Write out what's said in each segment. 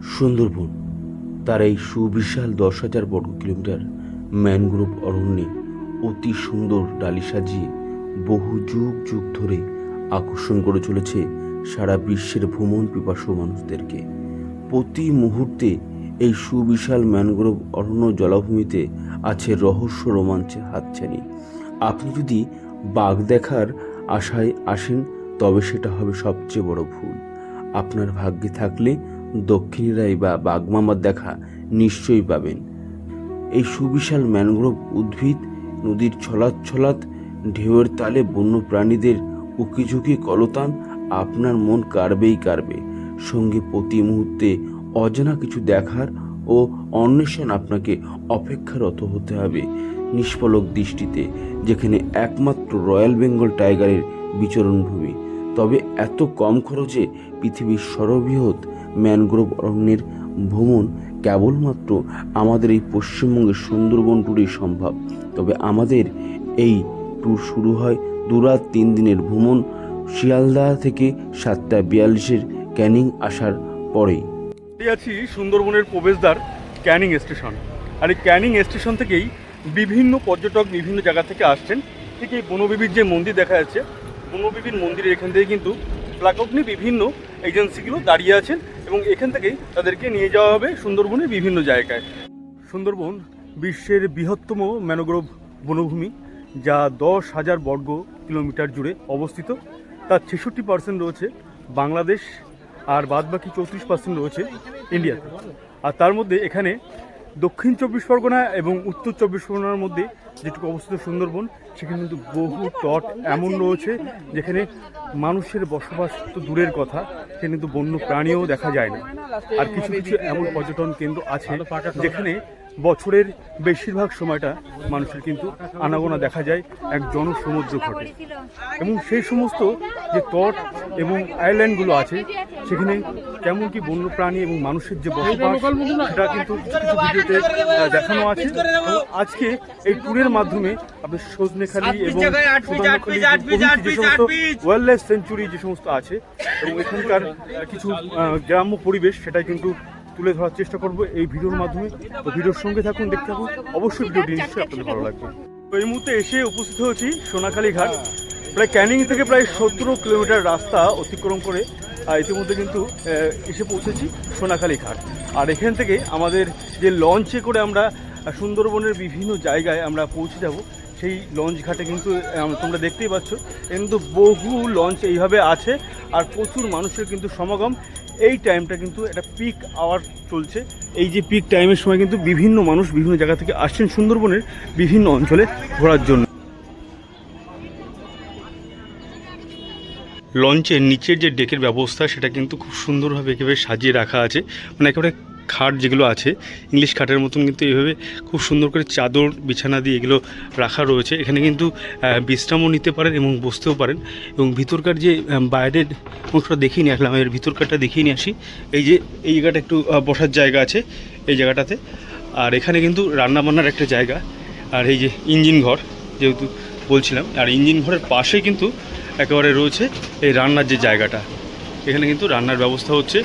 সুন্দরবন তার এই সুবিশাল 10,000 বর্গ কিলোমিটার ম্যানগ্রোভ অরণ্যে অতি সুন্দর ডালি সাজিয়ে বহু যুগ যুগ ধরে আকর্ষণ করে চলেছে সারা বিশ্বের ভ্রমণ পিপাসু মানুষদেরকে। প্রতি মুহূর্তে এই সুবিশাল ম্যানগ্রোভ অরণ্য জলাভূমিতে আছে রহস্য রোমাঞ্চের হাতছানি। আপনি যদি বাঘ দেখার আশায় আসেন তবে সেটা হবে সবচেয়ে বড় ভুল। আপনার ভাগ্যে থাকলে দক্ষিণীরাই বা বাঘমামার দেখা নিশ্চয়ই পাবেন। এই সুবিশাল ম্যানগ্রোভ উদ্ভিদ নদীর ছলাৎ ঢেউয়ের তালে বন্য প্রাণীদের উকিঝুঁকি কলতান আপনার মন কাড়বে। সঙ্গে প্রতি মুহূর্তে অজানা কিছু দেখার ও অন্বেষণ আপনাকে অপেক্ষারত হতে হবে নিষ্পলক দৃষ্টিতে, যেখানে একমাত্র রয়্যাল বেঙ্গল টাইগারের বিচরণভূমি। তবে এত কম খরচে পৃথিবীর সর্ববৃহৎ ম্যানগ্রোভ অরণ্যের ভ্রমণ কেবলমাত্র আমাদের এই পশ্চিমবঙ্গের সুন্দরবন ট্যুরেই সম্ভব। তবে আমাদের এই ট্যুর শুরু হয় 2 রাত 3 দিনের ভ্রমণ শিয়ালদা থেকে 7:42 ক্যানিং আসার পরেই। আছি সুন্দরবনের প্রবেশদ্বার ক্যানিং স্টেশন। আর এই ক্যানিং স্টেশন থেকেই বিভিন্ন পর্যটক বিভিন্ন জায়গা থেকে আসছেন। ঠিক এই বনবিবির যে মন্দির দেখা যাচ্ছে, বনবিবির মন্দিরের এখান থেকে কিন্তু প্লাকক নিয়ে বিভিন্ন এজেন্সিগুলো দাঁড়িয়ে আছেন এবং এখান থেকেই তাদেরকে নিয়ে যাওয়া হবে সুন্দরবনের বিভিন্ন জায়গায়। সুন্দরবন বিশ্বের বৃহত্তম ম্যানগ্রোভ বনভূমি, যা 10,000 বর্গ কিলোমিটার জুড়ে অবস্থিত। তার 66% রয়েছে বাংলাদেশ আর বাদবাকি 34% রয়েছে ইন্ডিয়াতে। আর তার মধ্যে এখানে দক্ষিণ 24 পরগনা এবং উত্তর 24 পরগনার মধ্যে যেটুকু অবস্থিত সুন্দরবন, সেখানে কিন্তু বহু তট এমন রয়েছে যেখানে মানুষের বসবাস তো দূরের কথা, সেখানে কিন্তু বন্য প্রাণীও দেখা যায় না। আর কিছু কিছু এমন পর্যটন কেন্দ্র আছে যেখানে বছরের বেশিরভাগ সময়টা মানুষের কিন্তু আনাগোনা দেখা যায়, এক জনসমুদ্র ঘটে। এবং সেই সমস্ত যে তট এবং আইল্যান্ডগুলো আছে সেখানে কেমন কি বন্য প্রাণী এবং মানুষের যে বসবাস সেটা কিন্তু কিছু কিছু ভিডিওতে দেখানো আছে। আজকে এই ট্যুরের মাধ্যমে আপনি সজনেখালি এবং যে সমস্ত ওয়াইল্ড লাইফ সেঞ্চুরি যে সমস্ত আছে এবং এখানকার কিছু গ্রাম্য পরিবেশ সেটাই কিন্তু তুলে ধরার চেষ্টা করবো এই ভিডিওর মাধ্যমে। তো ভিডিওর সঙ্গে থাকুন, দেখতে থাকুন, অবশ্যই ভিডিওটি নিশ্চয়ই আপনাদের ভালো লাগবে। তো এই মুহূর্তে এসে উপস্থিত হয়েছি সোনাখালী ঘাট। প্রায় ক্যানিং থেকে প্রায় 17 কিলোমিটার রাস্তা অতিক্রম করে ইতিমধ্যে কিন্তু এসে পৌঁছেছি সোনাখালী ঘাট। আর এখান থেকে আমাদের যে লঞ্চে করে আমরা সুন্দরবনের বিভিন্ন জায়গায় আমরা পৌঁছে যাব, সেই লঞ্চ ঘাটে কিন্তু তোমরা দেখতেই পাচ্ছ কিন্তু বহু লঞ্চ এইভাবে আছে আর প্রচুর মানুষের কিন্তু সমাগম। এই টাইমটা কিন্তু একটা পিক আওয়ার চলছে। এই যে পিক টাইমের সময় কিন্তু বিভিন্ন মানুষ বিভিন্ন জায়গা থেকে আসছেন সুন্দরবনের বিভিন্ন অঞ্চলে ঘোরার জন্য। লঞ্চের নিচের যে ডেকের ব্যবস্থা সেটা কিন্তু খুব সুন্দরভাবে একেবারে সাজিয়ে রাখা আছে, মানে একেবারে খাট যেগুলো আছে ইংলিশ খাটের মতন কিন্তু এইভাবে খুব সুন্দর করে চাদর বিছানা দিয়ে এগুলো রাখা রয়েছে। এখানে কিন্তু বিশ্রামও নিতে পারেন এবং বসতেও পারেন। এবং ভিতরকার যে বাইরের অংশটা দেখিয়ে নিয়ে আসলাম, এর ভিতরকারটা দেখিয়ে নিয়ে আসি। এই যে এই জায়গাটা একটু বসার জায়গা আছে এই জায়গাটাতে, আর এখানে কিন্তু রান্নাবান্নার একটা জায়গা। আর এই যে ইঞ্জিন ঘর যেহেতু বলছিলাম, আর ইঞ্জিন ঘরের পাশে কিন্তু একেবারে রয়েছে এই রান্নার যে জায়গাটা, এখানে কিন্তু রান্নার ব্যবস্থা হচ্ছে।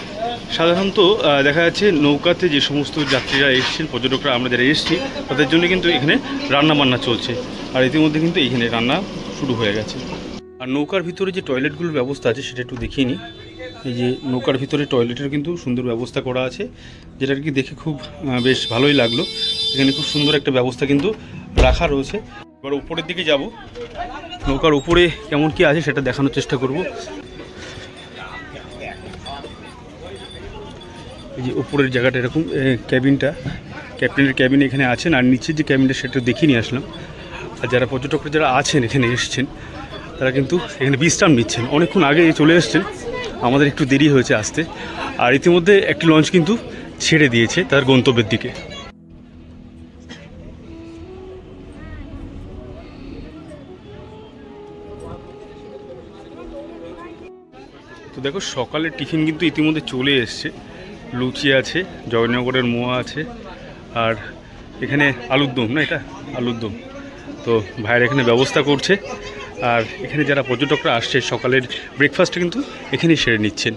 সাধারণত দেখা যাচ্ছে নৌকাতে যে সমস্ত যাত্রীরা এসছেন, পর্যটকরা আমরা যারা এসেছি তাদের জন্য কিন্তু এখানে রান্না বান্না চলছে। আর ইতিমধ্যে কিন্তু এইখানে রান্না শুরু হয়ে গেছে। আর নৌকার ভিতরে যে টয়লেটগুলোর ব্যবস্থা আছে সেটা একটু দেখিয়ে নিই। এই যে নৌকার ভিতরে টয়লেটের কিন্তু সুন্দর ব্যবস্থা করা আছে, যেটা কি দেখে খুব বেশ ভালোই লাগলো। এখানে খুব সুন্দর একটা ব্যবস্থা কিন্তু রাখা রয়েছে। এবার উপরের দিকে যাব, নৌকার উপরে কেমন কি আছে সেটা দেখানোর চেষ্টা করব। এই যে উপরের জায়গাটা এরকম, ক্যাবিনটা ক্যাপ্টেনের ক্যাবিন এখানে আছেন, আর নিচের যে ক্যাবিনটা সেটা দেখিয়ে নিয়ে আসলাম। আর যারা পর্যটকরা যারা আছেন এখানে এসছেন তারা কিন্তু এখানে বিশ্রাম নিচ্ছেন। অনেকক্ষণ আগে চলে এসছেন, আমাদের একটু দেরি হয়েছে আসতে। আর ইতিমধ্যে একটি লঞ্চ কিন্তু ছেড়ে দিয়েছে তার গন্তব্যের দিকে। তো দেখো সকালের টিফিন কিন্তু ইতিমধ্যে চলে এসছে। লুচি আছে, জয়নগরের মোয়া আছে, আর এখানে আলুর দম, না এটা আলুর দম। তো ভাইয়ের এখানে ব্যবস্থা করছে। আর এখানে যারা পর্যটকরা আসছে সকালের ব্রেকফাস্টটা কিন্তু এখানেই সেরে নিচ্ছেন।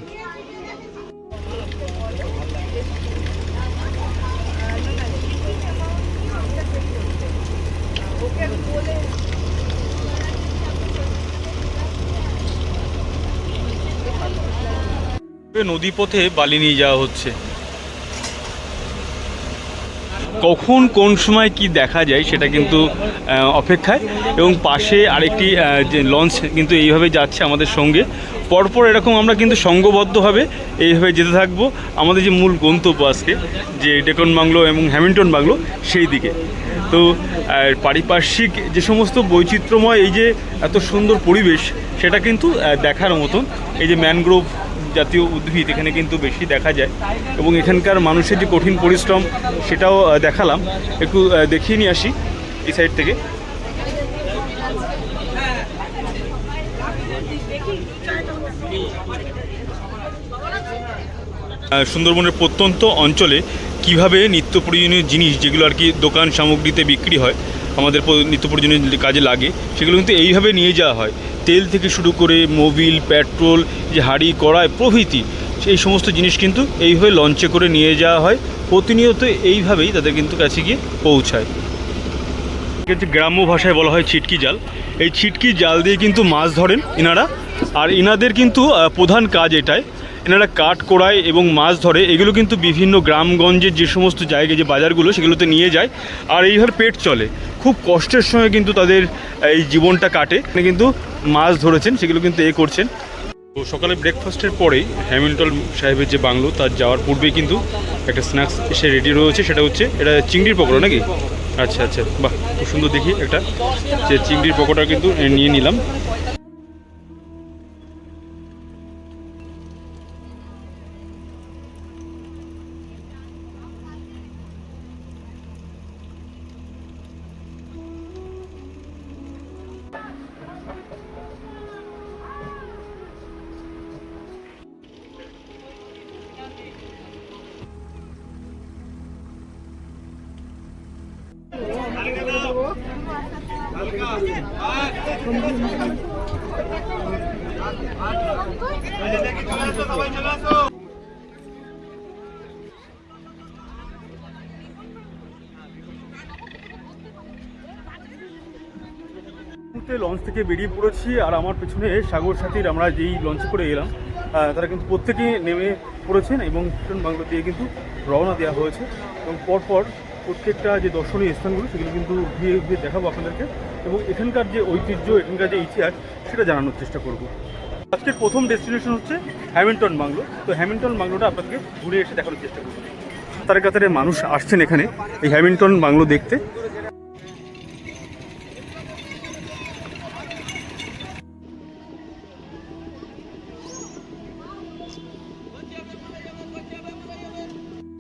নদীপথে বালি নিয়ে যাওয়া হচ্ছে। কখন কোন সময় কি দেখা যায় সেটা কিন্তু অপেক্ষায়, এবং পাশে আরেকটি যে লঞ্চ কিন্তু এইভাবে যাচ্ছে আমাদের সঙ্গে। পরপর এরকম আমরা কিন্তু সংঘবদ্ধভাবে এইভাবে যেতে থাকবো আমাদের যে মূল গন্তব্য আজকে, যে ডেকন বাংলো এবং হ্যামিল্টন বাংলো, সেই দিকে। তো পারিপার্শ্বিক যে সমস্ত বৈচিত্র্যময় এই যে এত সুন্দর পরিবেশ, সেটা কিন্তু দেখার মতন। এই যে ম্যানগ্রোভ জাতীয় উদ্ভিদ এখানে কিন্তু বেশি দেখা যায়, এবং এখানকার মানুষের যে কঠিন পরিশ্রম সেটাও দেখালাম। একটু দেখিয়ে নিয়ে আসি এই সাইড থেকে। সুন্দরবনের প্রত্যন্ত অঞ্চলে কিভাবে নিত্য প্রয়োজনীয় জিনিস, যেগুলো আর কি দোকান সামগ্রীতে বিক্রি হয়, আমাদের নিত্য প্রয়োজনীয় কাজে লাগে, সেগুলো কিন্তু এইভাবে নিয়ে যাওয়া হয়। তেল থেকে শুরু করে মোবিল, পেট্রোল, যে হাঁড়ি কড়াই প্রভৃতি, সেই সমস্ত জিনিস কিন্তু এইভাবে লঞ্চে করে নিয়ে যাওয়া হয়। প্রতিনিয়ত এইভাবেই তাদের কিন্তু কাছে গিয়ে পৌঁছায়। গ্রাম্য ভাষায় বলা হয় ছিটকি জাল। এই ছিটকি জাল দিয়ে কিন্তু মাছ ধরেন এনারা, আর এনাদের কিন্তু প্রধান কাজ এটাই। এনারা কাঠ কোড়ায় এবং মাছ ধরে, এগুলো কিন্তু বিভিন্ন গ্রামগঞ্জের যে সমস্ত জায়গায় যে বাজারগুলো, সেগুলোতে নিয়ে যায়, আর এইভাবে পেট চলে। খুব কষ্টের সঙ্গে কিন্তু তাদের এই জীবনটা কাটে। কিন্তু মাছ ধরেছেন, সেগুলো কিন্তু করছেন। তো সকালে ব্রেকফাস্টের পরেই হ্যামিল্টন সাহেবের যে বাংলো, তার যাওয়ার পূর্বেই কিন্তু একটা স্ন্যাক্স এসে রেডি রয়েছে। সেটা হচ্ছে এটা চিংড়ির পকোড়া নাকি? আচ্ছা আচ্ছা, বাহ, খুব সুন্দর। দেখি একটা যে চিংড়ির পকোড়া কিন্তু নিয়ে নিলাম। লঞ্চ থেকে বেরিয়ে পড়েছি, আর আমার পেছনে সাগর সাথীর আমরা যেই লঞ্চে করে এলাম, তারা কিন্তু প্রত্যেকেই নেমে পড়েছেন, এবং হ্যামিল্টন বাংলো দিয়ে কিন্তু রওনা দেওয়া হয়েছে। এবং পরপর প্রত্যেকটা যে দর্শনীয় স্থানগুলো, সেগুলো কিন্তু ঘুরিয়ে ঘুরিয়ে দেখাবো আপনাদেরকে, এবং এখানকার যে ঐতিহ্য, এখানকার যে ইতিহাস, সেটা জানানোর চেষ্টা করব। আজকের প্রথম ডেস্টিনেশন হচ্ছে হ্যামিল্টন বাংলো। তো হ্যামিল্টন বাংলোটা আপনাদেরকে ঘুরে এসে দেখানোর চেষ্টা করব। কাতারে কাতারে মানুষ আসছেন এখানে এই হ্যামিল্টন বাংলো দেখতে।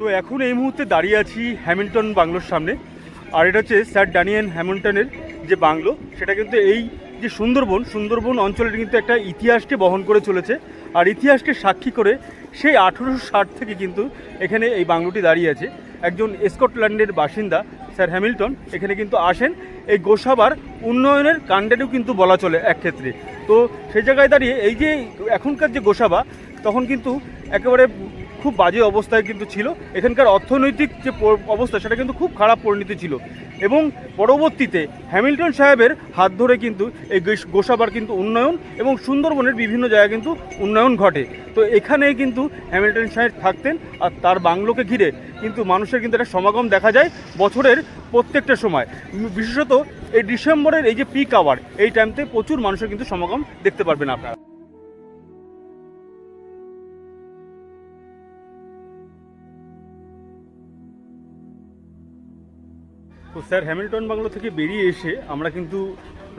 তো এখন এই মুহূর্তে দাঁড়িয়ে আছি হ্যামিল্টন বাংলোর সামনে, আর এটা হচ্ছে স্যার ড্যানিয়েল হ্যামিল্টনের যে বাংলো, সেটা কিন্তু এই যে সুন্দরবন অঞ্চলের কিন্তু একটা ইতিহাসকে বহন করে চলেছে। আর ইতিহাসকে সাক্ষী করে সেই 1860 থেকে কিন্তু এখানে এই বাংলোটি দাঁড়িয়ে আছে। একজন স্কটল্যান্ডের বাসিন্দা স্যার হ্যামিল্টন এখানে কিন্তু আসেন এই গোসাবার উন্নয়নের কাণ্ডেরও কিন্তু বলা চলে এক ক্ষেত্রে। তো সেই জায়গায় দাঁড়িয়ে এই যে এখনকার যে গোসাবা, তখন কিন্তু একেবারে খুব বাজে অবস্থায় কিন্তু ছিল। এখানকার অর্থনৈতিক যে অবস্থা, সেটা কিন্তু খুব খারাপ পরিণতি ছিল, এবং পরবর্তীতে হ্যামিল্টন সাহেবের হাত ধরে কিন্তু এই গোসাবার কিন্তু উন্নয়ন এবং সুন্দরবনের বিভিন্ন জায়গায় কিন্তু উন্নয়ন ঘটে। তো এখানেই কিন্তু হ্যামিল্টন সাহেব থাকতেন, আর তার বাংলোকে ঘিরে কিন্তু মানুষের কিন্তু একটা সমাগম দেখা যায় বছরের প্রত্যেকটা সময়। বিশেষত এই ডিসেম্বরের এই যে পিক আওয়ার, এই টাইমতে প্রচুর মানুষের কিন্তু সমাগম দেখতে পারবেন আপনারা। তো স্যার হ্যামিল্টন বাংলো থেকে বেরিয়ে এসে আমরা কিন্তু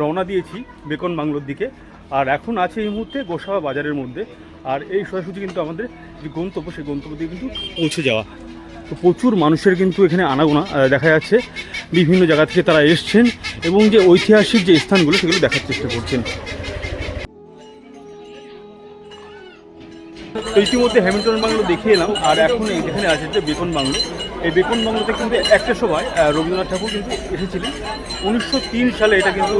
রওনা দিয়েছি বেকন বাংলোর দিকে, আর এখন আছে এই মুহূর্তে গোসাবা বাজারের মধ্যে। আর এই সোজাসুজি কিন্তু আমাদের যে গন্তব্য, সেই গন্তব্য দিয়ে কিন্তু পৌঁছে যাওয়া। তো প্রচুর মানুষের কিন্তু এখানে আনাগোনা দেখা যাচ্ছে, বিভিন্ন জায়গা থেকে তারা এসছেন, এবং যে ঐতিহাসিক যে স্থানগুলো, সেগুলো দেখার চেষ্টা করছেন। তো ইতিমধ্যে হ্যামিল্টন বাংলো দেখিয়ে এলাম, আর এখন এখানে আছে যে বেকন বাংলো। এই বেকন বাংলোতে কিন্তু একটা সময় রবীন্দ্রনাথ ঠাকুর কিন্তু এসেছিলেন। 1903 সালে এটা কিন্তু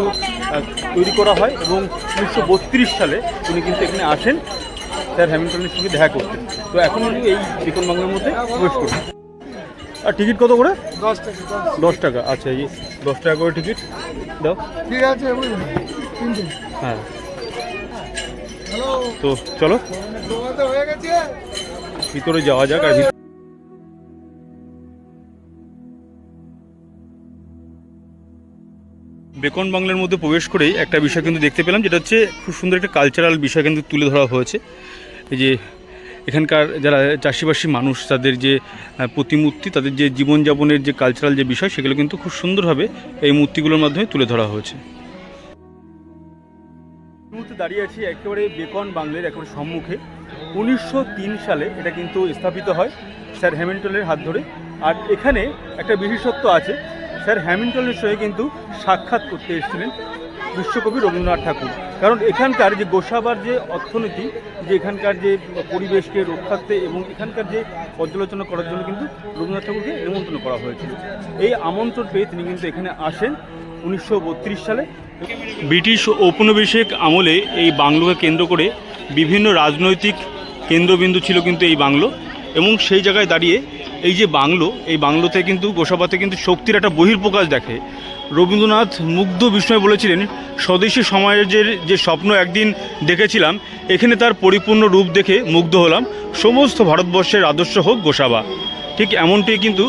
তৈরি করা হয়, এবং 1932 সালে উনি কিন্তু এখানে আসেন স্যার হ্যামিল্টনের সঙ্গে দেখা করতেন। তো এখন উনি এই বেকন বাংলোর মধ্যে প্রবেশ করবেন। আর টিকিট কত করে? 10 টাকা। 10 টাকা। আচ্ছা, এই 10 টাকা করে টিকিট দাও। ঠিক আছে, হ্যাঁ, তো চলো। হয়ে গেছে। ভিতরে যাওয়া যাক। আর বেকন বাংলার মধ্যে প্রবেশ করেই একটা বিষয় কিন্তু দেখতে পেলাম, যেটা হচ্ছে খুব সুন্দর একটা কালচারাল বিষয় কিন্তু তুলে ধরা হয়েছে। এই যে এখানকার যারা চাষিবাসী মানুষ, তাদের যে প্রতিমূর্তি, তাদের যে জীবনযাপনের যে কালচারাল যে বিষয়, সেগুলো কিন্তু খুব সুন্দরভাবে এই মূর্তিগুলোর মাধ্যমে তুলে ধরা হয়েছে। দাঁড়িয়ে আছি একেবারে বেকন বাংলার একেবারে সম্মুখে। 1903 সালে এটা কিন্তু স্থাপিত হয় স্যার হ্যামিল্টনের হাত ধরে। আর এখানে একটা বিশেষত্ব আছে, স্যার হ্যামিল্টনের সঙ্গে কিন্তু সাক্ষাৎ করতে এসেছিলেন বিশ্বকবি রবীন্দ্রনাথ ঠাকুর। কারণ এখানকার যে গোসাবার যে অর্থনীতি, যে এখানকার যে পরিবেশকে রক্ষার্থে এবং এখানকার যে পর্যালোচনা করার জন্য কিন্তু রবীন্দ্রনাথ ঠাকুরকে নিমন্ত্রণ করা হয়েছিল। এই আমন্ত্রণ পেয়ে তিনি কিন্তু এখানে আসেন 1932 সালে। ব্রিটিশ ঔপনিবেশিক আমলে এই বাংলোকে কেন্দ্র করে বিভিন্ন রাজনৈতিক কেন্দ্রবিন্দু ছিল কিন্তু এই বাংলো, এবং সেই জায়গায় দাঁড়িয়ে এই যে বাংলো, এই বাংলোতে কিন্তু গোসাবাতে কিন্তু শক্তির একটা বহির্প্রকাশ দেখে। রবীন্দ্রনাথ মুগ্ধ বিস্ময়ে বলেছিলেন, স্বদেশী সমাজের যে স্বপ্ন একদিন দেখেছিলাম, এখানে তার পরিপূর্ণ রূপ দেখে মুগ্ধ হলাম। সমস্ত ভারতবর্ষের আদর্শ হোক গোসাবা। ঠিক এমনটি কিন্তু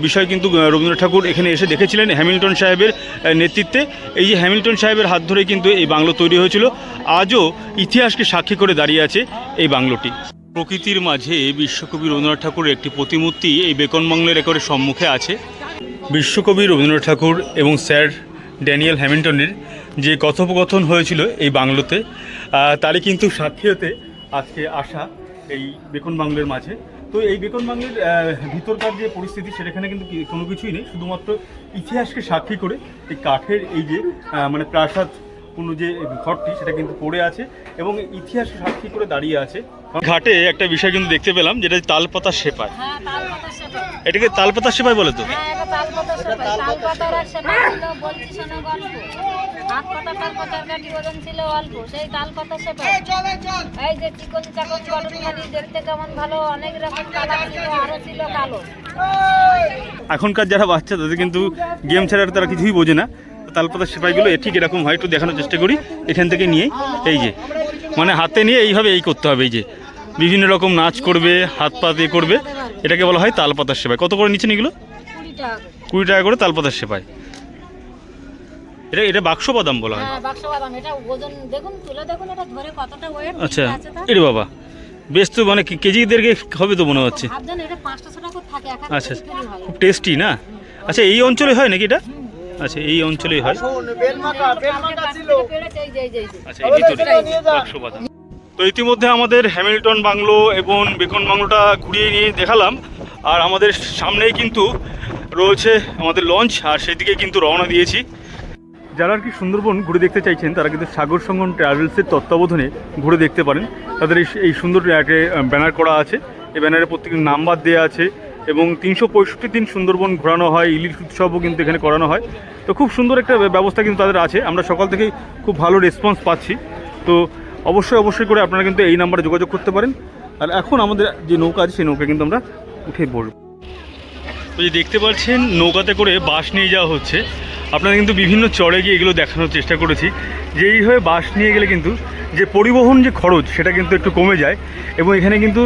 বিষয় কিন্তু রবীন্দ্রনাথ ঠাকুর এখানে এসে দেখেছিলেন হ্যামিল্টন সাহেবের নেতৃত্বে। এই যে হ্যামিল্টন সাহেবের হাত ধরে কিন্তু এই বাংলো তৈরি হয়েছিল। আজও ইতিহাসকে সাক্ষী করে দাঁড়িয়ে আছে এই বাংলোটি। প্রকৃতির মাঝে বিশ্বকবি রবীন্দ্রনাথ ঠাকুরের একটি প্রতিমূর্তি এই বেকন বাংলার একেবারে সম্মুখে আছে। বিশ্বকবি রবীন্দ্রনাথ ঠাকুর এবং স্যার ড্যানিয়েল হ্যামিল্টনের যে কথোপকথন হয়েছিল এই বাংলোতে, তারই কিন্তু সাক্ষী হতে আজকে আসা এই বেকন বাংলার মাঝে। তো এই বেকন বাংলার ভিতরকার যে পরিস্থিতি, সেখানে কিন্তু কোনো কিছুই নেই, শুধুমাত্র ইতিহাসকে সাক্ষী করে এই কাঠের এই যে মানে প্রাসাদ কোনো যে ঘরটি, সেটা কিন্তু পড়ে আছে এবং ইতিহাসকে সাক্ষী করে দাঁড়িয়ে আছে। ঘাটে একটা বিষয় কিন্তু দেখতে পেলাম, যেটা তালপাতা সেপাই। এটাকে তালপাতা সেপাই বলে তো? এখনকার যারা বাচ্চা, তাদের কিন্তু গেম ছাড়া তারা কিছুই বোঝে না। তালপাতা সেপাইগুলো ঠিক এরকম হয়, একটু দেখানোর চেষ্টা করি। এখান থেকে নিয়ে এই যে মানে হাতে নিয়ে এইভাবে এই করতে হবে, এই যে বিভিন্ন রকম নাচ করবে, হাত পা দিয়ে করবে, এটাকে বলা হয় তালপাতার সেপাই। কত করে নিচ্ছেন এগুলো? 20 টাকা করে তালপাতার সেপাই। এটা বাক্স বাদাম বলা হয়। আচ্ছা, এরে বাবা, বেশ তো, মানে কেজি দেড়কে হবে তো মনে হচ্ছে। আচ্ছা, খুব টেস্টি না? আচ্ছা, এই অঞ্চলে হয় নাকি এটা? আচ্ছা, এই অঞ্চলেই হয়। আচ্ছা, এই ভিতরে বাক্স বাদাম। তো ইতিমধ্যে আমাদের হ্যামিল্টন বাংলো এবং বেকন বাংলোটা ঘুরিয়ে নিয়ে দেখালাম। আর আমাদের সামনেই কিন্তু রয়েছে আমাদের লঞ্চ, আর সেদিকে কিন্তু রওনা দিয়েছি। যারা আর কি সুন্দরবন ঘুরে দেখতে চাইছেন, তারা কিন্তু সাগর সঙ্গম ট্রাভেলসের তত্ত্বাবধানে ঘুরে দেখতে পারেন। তাদের এই সুন্দর ব্যানার করা আছে, এই ব্যানারে প্রত্যেকের নাম্বার দেওয়া আছে এবং 365 দিন সুন্দরবন ঘোরানো হয়। ইলিশ উৎসবও কিন্তু এখানে করানো হয়। তো খুব সুন্দর একটা ব্যবস্থা কিন্তু তাদের আছে। আমরা সকাল থেকেই খুব ভালো রেসপন্স পাচ্ছি। তো অবশ্যই করে আপনারা কিন্তু এই নাম্বারে যোগাযোগ করতে পারেন। আর এখন আমাদের যে নৌকা আছে, সেই নৌকা কিন্তু আমরা উঠে পড়ব। তো যে দেখতে পাচ্ছেন, নৌকাতে করে বাঁশ নিয়ে যাওয়া হচ্ছে। আপনারা কিন্তু বিভিন্ন চড়ে গিয়ে এগুলো দেখানোর চেষ্টা করেছি যে এইভাবে বাঁশ নিয়ে গেলে কিন্তু যে পরিবহন যে খরচ, সেটা কিন্তু একটু কমে যায়। এবং এখানে কিন্তু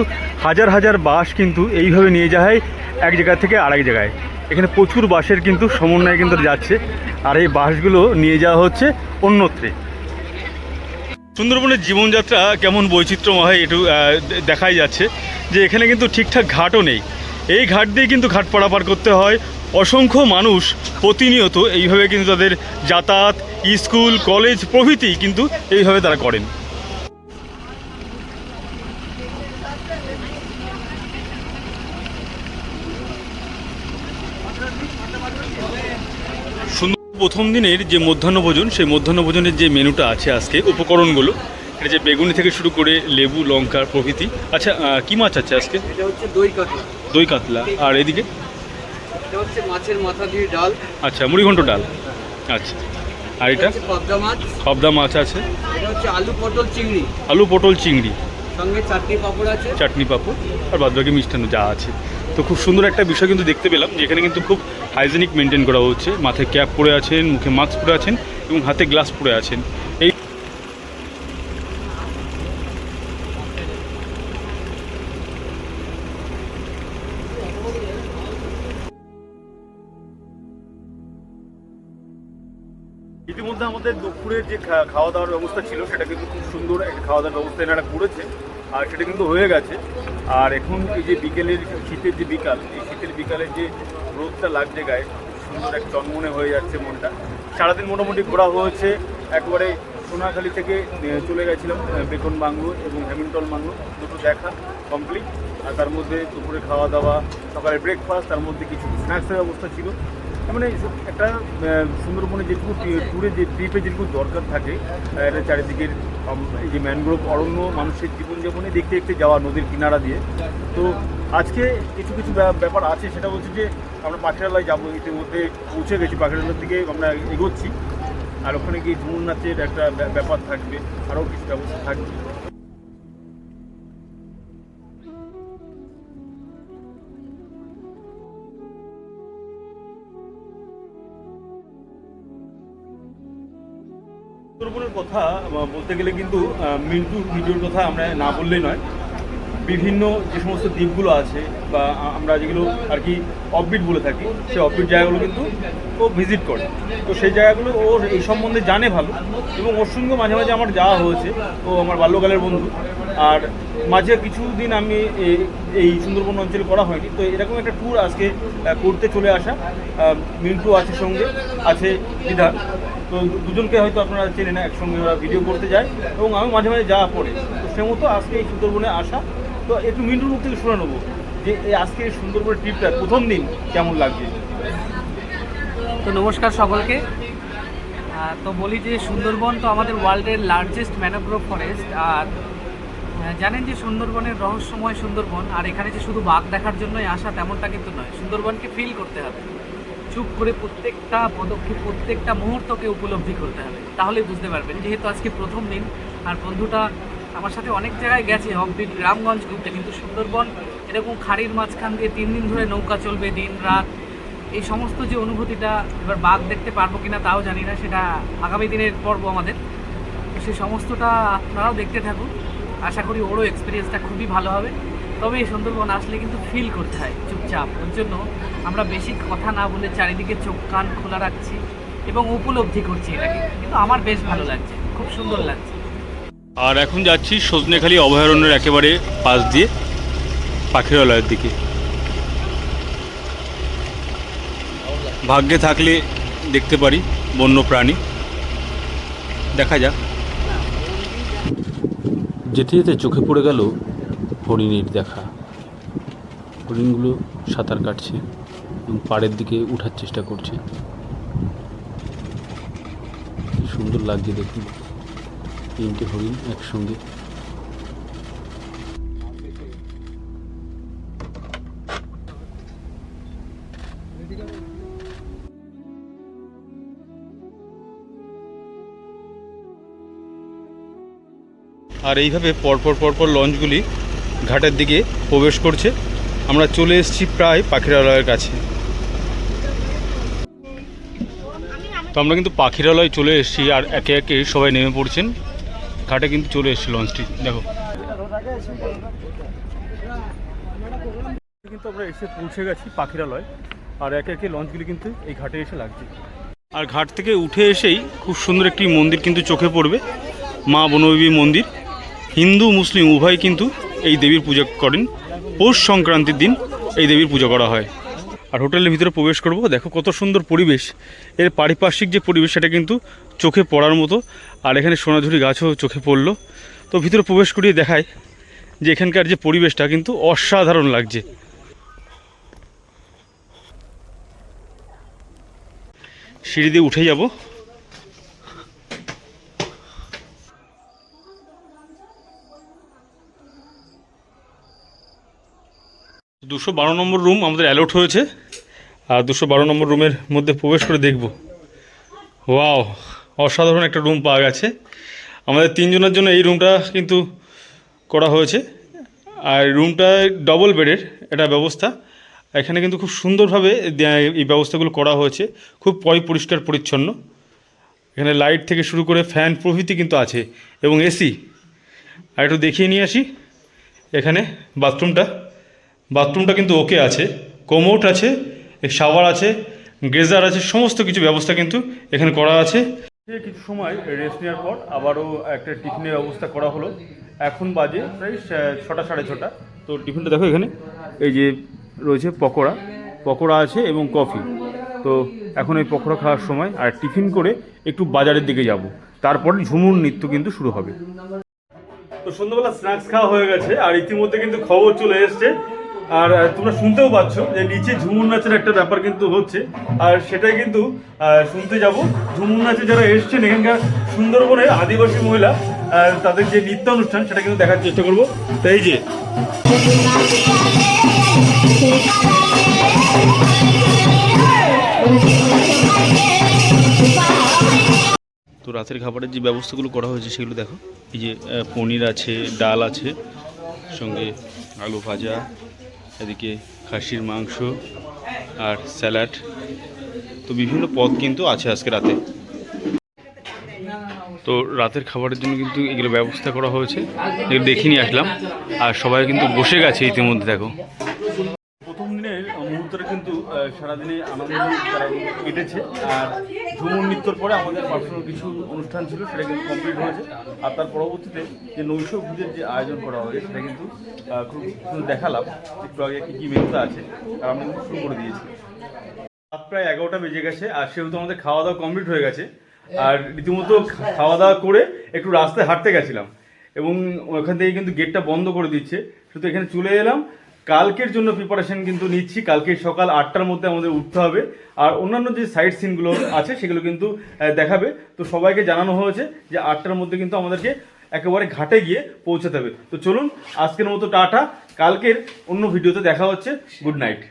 হাজার হাজার বাঁশ কিন্তু এইভাবে নিয়ে যাওয়া হয় এক জায়গা থেকে আরেক জায়গায়। এখানে প্রচুর বাঁশের কিন্তু সমন্বয় কিন্তু যাচ্ছে, আর এই বাঁশগুলো নিয়ে যাওয়া হচ্ছে অন্যত্রে। সুন্দরবনের জীবনযাত্রা কেমন বৈচিত্র্যময় একটু দেখাই যাচ্ছে যে এখানে কিন্তু ঠিকঠাক ঘাটও নেই। এই ঘাট দিয়ে কিন্তু ঘাট পারাপার করতে হয়। অসংখ্য মানুষ প্রতিনিয়ত এইভাবে কিন্তু তাদের যাতায়াত, স্কুল, কলেজ প্রভৃতি কিন্তু এইভাবে তারা করেন। প্রথম দিনের যে মধ্যাহ্নভোজন, সেই মধ্যাহ্নভোজনের যে মেনুটা আছে আজকে, উপকরণগুলো, এটা যে বেগুনি থেকে শুরু করে লেবু, লঙ্কা প্রভৃতি। আচ্ছা, কি মাছ আছে আজকে? এটা হচ্ছে দই কাতলা। দই কাতলা। আর এদিকে এটা হচ্ছে মাছের মাথা দিয়ে ডাল। আচ্ছা, মুড়িঘণ্ট ডাল। আচ্ছা, আর এটা পাবদা মাছ। পাবদা মাছ আছে। এটা হচ্ছে আলু পটল চিংড়ি। আলু পটল চিংড়ি, সঙ্গে চাটনি পাঁপড় আছে। চাটনি পাঁপড় আর বাদবাকি মিষ্টান্ন যা আছে। তো খুব সুন্দর একটা বিষয় কিন্তু দেখতে পেলাম, যেখানে কিন্তু খুব হাইজেনিক মেনটেন করা হচ্ছে। মাথায় ক্যাপ পরে আছেন, মুখে মাস্ক পরে আছেন এবং হাতে গ্লাস পরে আছেন। এই ইতিমধ্যে আমাদের দুপুরের যে খাওয়া দাওয়ার ব্যবস্থা ছিল সেটা কিন্তু খুব সুন্দর একটা খাওয়া দাওয়ার ব্যবস্থা এনারা করেছে, আর সেটা কিন্তু হয়ে গেছে। আর এখন এই যে বিকেলের শীতের যে বিকাল, এই শীতের বিকালের যে রোদটা লাগছে গায়ে, সুন্দর এক চনমনে হয়ে যাচ্ছে মনটা। সারাদিন মোটামুটি ঘোরা হয়েছে, একবারে সোনাখালি থেকে চলে গেছিলাম বেকন বাংলো এবং হ্যামিল্টন বাংলো, দুটো দেখা কমপ্লিট। আর তার মধ্যে দুপুরে খাওয়া দাওয়া, সকালে ব্রেকফাস্ট, তার মধ্যে কিছু স্ন্যাক্সের ব্যবস্থা ছিল। মানে একটা সুন্দরবনে যেটুকু ট্যুরে যে ট্রিপে যেটুকু দরকার থাকে, এটা চারিদিকের এই যে ম্যানগ্রোভ অরণ্য, মানুষের জীবনযাপনে দেখতে দেখতে যাওয়া নদীর কিনারা দিয়ে। তো আজকে কিছু কিছু ব্যাপার আছে, সেটা হচ্ছে যে আমরা পাখিরালয় যাবো, ইতিমধ্যে পৌঁছে গেছি, পাখিরালয়ের দিকে আমরা এগোচ্ছি। আর ওখানে গিয়ে ঝুমুর নাচের একটা ব্যাপার থাকবে, আরও কিছু ব্যবস্থা থাকবে। সুন্দরবনের কথা বলতে গেলে কিন্তু মিন্টুর ভিডিওর কথা আমরা না বললেই নয়। বিভিন্ন যে সমস্ত দ্বীপগুলো আছে বা আমরা যেগুলো আর কি অফবিট বলে থাকি, সেই অফবিট জায়গাগুলো কিন্তু ও ভিজিট করে। তো সেই জায়গাগুলো ও এই সম্বন্ধে জানে ভালো, এবং ওর সঙ্গে মাঝে মাঝে আমার যাওয়া হয়েছে। ও আমার বাল্যকালের বন্ধু। আর মাঝে কিছুদিন আমি এই সুন্দরবন অঞ্চলে করা হয়নি, তো এরকম একটা ট্যুর আজকে করতে চলে আসা। মিন্টু আছে সঙ্গে, আছে বিধান। তো দুজনকে হয়তো আপনারা চেনেন না, একসঙ্গে ওরা ভিডিও করতে যায় এবং আমি মাঝে মাঝে যাওয়া পড়ে। তো সে মতো আজকে এই সুন্দরবনে আসা। তো একটু মিন্টুর মুখ থেকে শুনে নেবো যে এই আজকে এই সুন্দরবনের ট্রিপটা প্রথম দিন কেমন লাগছে। তো নমস্কার সকলকে। তো বলি যে সুন্দরবন তো আমাদের ওয়ার্ল্ডের লার্জেস্ট ম্যানগ্রোভ ফরেস্ট। আর জানেন যে সুন্দরবনের রহস্যময় সুন্দরবন। আর এখানে যে শুধু বাঘ দেখার জন্যই আসা তেমনটা কিন্তু নয়, সুন্দরবনকে ফিল করতে হবে, চুপ করে প্রত্যেকটা পদক্ষেপ, প্রত্যেকটা মুহূর্তকে উপলব্ধি করতে হবে, তাহলেই বুঝতে পারবেন। যেহেতু আজকে প্রথম দিন, আর বন্ধুটা আমার সাথে অনেক জায়গায় গেছে অফবিট গ্রামগঞ্জ ঘুরতে, কিন্তু সুন্দরবন এরকম খাড়ির মাঝখান দিয়ে 3 দিন ধরে নৌকা চলবে দিন রাত, এই সমস্ত যে অনুভূতিটা, এবার বাঘ দেখতে পারবো কিনা তাও জানি না, সেটা আগামী দিনের পর্ব আমাদের। তো সেই সমস্তটা আপনারাও দেখতে থাকুন, আশা করি ওরও এক্সপিরিয়েন্সটা খুবই ভালো হবে। তবে এই সুন্দরবন আসলে কিন্তু ফিল করতে হয় চুপচাপ, ওর জন্য আমরা বেশি কথা না বলে চারিদিকে চোখ কান খোলা রাখছি এবং উপলব্ধি করছি এটাকে। কিন্তু আমার বেশ ভালো লাগছে, খুব সুন্দর লাগছে। আর এখন যাচ্ছি সজনেখালি অভয়ারণ্যের একেবারে পাশ দিয়ে পাখিরালয়ের দিকে। ভাগ্যে থাকলে দেখতে পারি বন্য প্রাণী, দেখা যাক। যেতে যেতে চোখে পড়ে গেল হরিণের দেখা। হরিণগুলো সাঁতার কাটছে এবং পাড়ের দিকে ওঠার চেষ্টা করছে। কি সুন্দর লাগছে দেখুন, 3টে হরিণ একসঙ্গে। আর এইভাবে পরপর পরপর লঞ্চগুলি ঘাটের দিকে প্রবেশ করছে। আমরা চলে এসেছি প্রায় পাখিরালয়ের কাছে। তো আমরা কিন্তু পাখিরালয় চলে এসেছি, আর একে একে সবাই নেমে পড়ছেন। ঘাটে কিন্তু চলে এসেছে লঞ্চটি, দেখো। কিন্তু আমরা এসে পৌঁছে গেছি পাখিরালয়, আর একে একে লঞ্চগুলি কিন্তু এই ঘাটে এসে লাগছে। আর ঘাট থেকে উঠে এসেই খুব সুন্দর একটি মন্দির কিন্তু চোখে পড়বে, মা বনবিবি মন্দির। হিন্দু মুসলিম উভয় কিন্তু এই দেবীর পূজা করেন। পৌষ সংক্রান্তির দিন এই দেবীর পূজা করা হয়। আর হোটেলের ভিতরে প্রবেশ করব, দেখো কত সুন্দর পরিবেশ। এর পারিপার্শ্বিক যে পরিবেশ সেটা কিন্তু চোখে পড়ার মতো। আর এখানে সোনাঝুরি গাছও চোখে পড়লো। তো ভিতরে প্রবেশ করিয়ে দেখায় যে এখানকার যে পরিবেশটা কিন্তু অসাধারণ লাগছে। সিঁড়ি দিয়ে উঠে যাব। 212 নম্বর রুম আমাদের অ্যালট হয়েছে, আর 212 নম্বর রুমের মধ্যে প্রবেশ করে দেখব। ওয়াও, অসাধারণ একটা রুম পাওয়া গেছে। আমাদের 3 জনের জন্য এই রুমটা কিন্তু করা হয়েছে। আর রুমটা ডবল বেডের এটা ব্যবস্থা। এখানে কিন্তু খুব সুন্দরভাবে এই ব্যবস্থাগুলো করা হয়েছে, খুব পরিষ্কার পরিচ্ছন্ন। এখানে লাইট থেকে শুরু করে ফ্যান প্রভৃতি কিন্তু আছে, এবং এসি। আর একটু দেখিয়ে নিয়ে আসি এখানে বাথরুমটা কিন্তু ওকে আছে, কোমোট আছে, শাওয়ার আছে, গেজার আছে, সমস্ত কিছু ব্যবস্থা কিন্তু এখানে করা আছে। কিছু সময় রেস্ট নেওয়ার পর আবারও একটা টিফিনের ব্যবস্থা করা হলো। এখন বাজে প্রায় 6টা 6:30। তো টিফিনটা দেখো এখানে এই যে রয়েছে পকোড়া আছে এবং কফি। তো এখন এই পকোড়া খাওয়ার সময় আর টিফিন করে একটু বাজারের দিকে যাব, তারপর ঝুমুর নৃত্য কিন্তু শুরু হবে। তো সন্ধ্যাবেলা স্ন্যাক্স খাওয়া হয়ে গেছে আর ইতিমধ্যে কিন্তু খবর চলে এসছে, আর তোমরা শুনতেও পাচ্ছ যে নিচে ঝুমুর নাচের একটা ব্যাপার কিন্তু হচ্ছে, আর সেটাই কিন্তু শুনতে যাব। ঝুমুর নাচে যারা এসছেন এখানকার সুন্দরবনের আদিবাসী মহিলা, তাদের যে নৃত্য অনুষ্ঠান সেটা কিন্তু দেখার চেষ্টা করবো। তাই যে তো রাতের খাবারের যে ব্যবস্থাগুলো করা হয়েছে সেগুলো দেখো। এই যে পনির আছে, ডাল আছে, সঙ্গে আলু ভাজা, এদিকে খাসির মাংস আর স্যালাড। তো বিভিন্ন পদ কিন্তু আছে আজকে রাতে। তো রাতের খাবারের জন্য কিন্তু এগুলো ব্যবস্থা করা হয়েছে, এগুলো দেখে নিয়ে আসলাম। আর সবাই কিন্তু বসে গেছে ইতিমধ্যে দেখো। প্রথম দিনের মুহূর্তটা কিন্তু সারাদিনে আনন্দ তারা কেটেছে, আর ঝুমুর নৃত্যর পরে আমাদের পার্সোনাল কিছু অনুষ্ঠান ছিল সেটা কিন্তু কমপ্লিট হয়েছে। আর তার পরবর্তীতে যে নৈশ ভোজের যে আয়োজন করা হয়েছে সেটা কিন্তু খুব সুন্দর দেখালাম। একটু আগে কী মেনুতে আছে আর আমরা কিন্তু শুরু করে দিয়েছি। রাত প্রায় 11টা বেজে গেছে, আর সেহেতু আমাদের খাওয়া দাওয়া কমপ্লিট হয়ে গেছে। আর রীতিমতো খাওয়া দাওয়া করে একটু রাস্তায় হাঁটতে গেছিলাম, এবং ওখান থেকে কিন্তু গেটটা বন্ধ করে দিচ্ছে। শুধু এখানে চলে এলাম, কালকের জন্য প্রিপারেশন কিন্তু নিচ্ছি। কালকে সকাল 8টার মধ্যে আমাদের উঠতে হবে, আর অন্যান্য যে সাইট সিনগুলো আছে সেগুলো কিন্তু দেখাবে। তো সবাইকে জানানো হয়েছে যে 8টার মধ্যে কিন্তু আমাদেরকে একেবারে ঘাটে গিয়ে পৌঁছাতে হবে। তো চলুন আজকের মতো টাটা, কালকের অন্য ভিডিওতে দেখা হচ্ছে। Good night.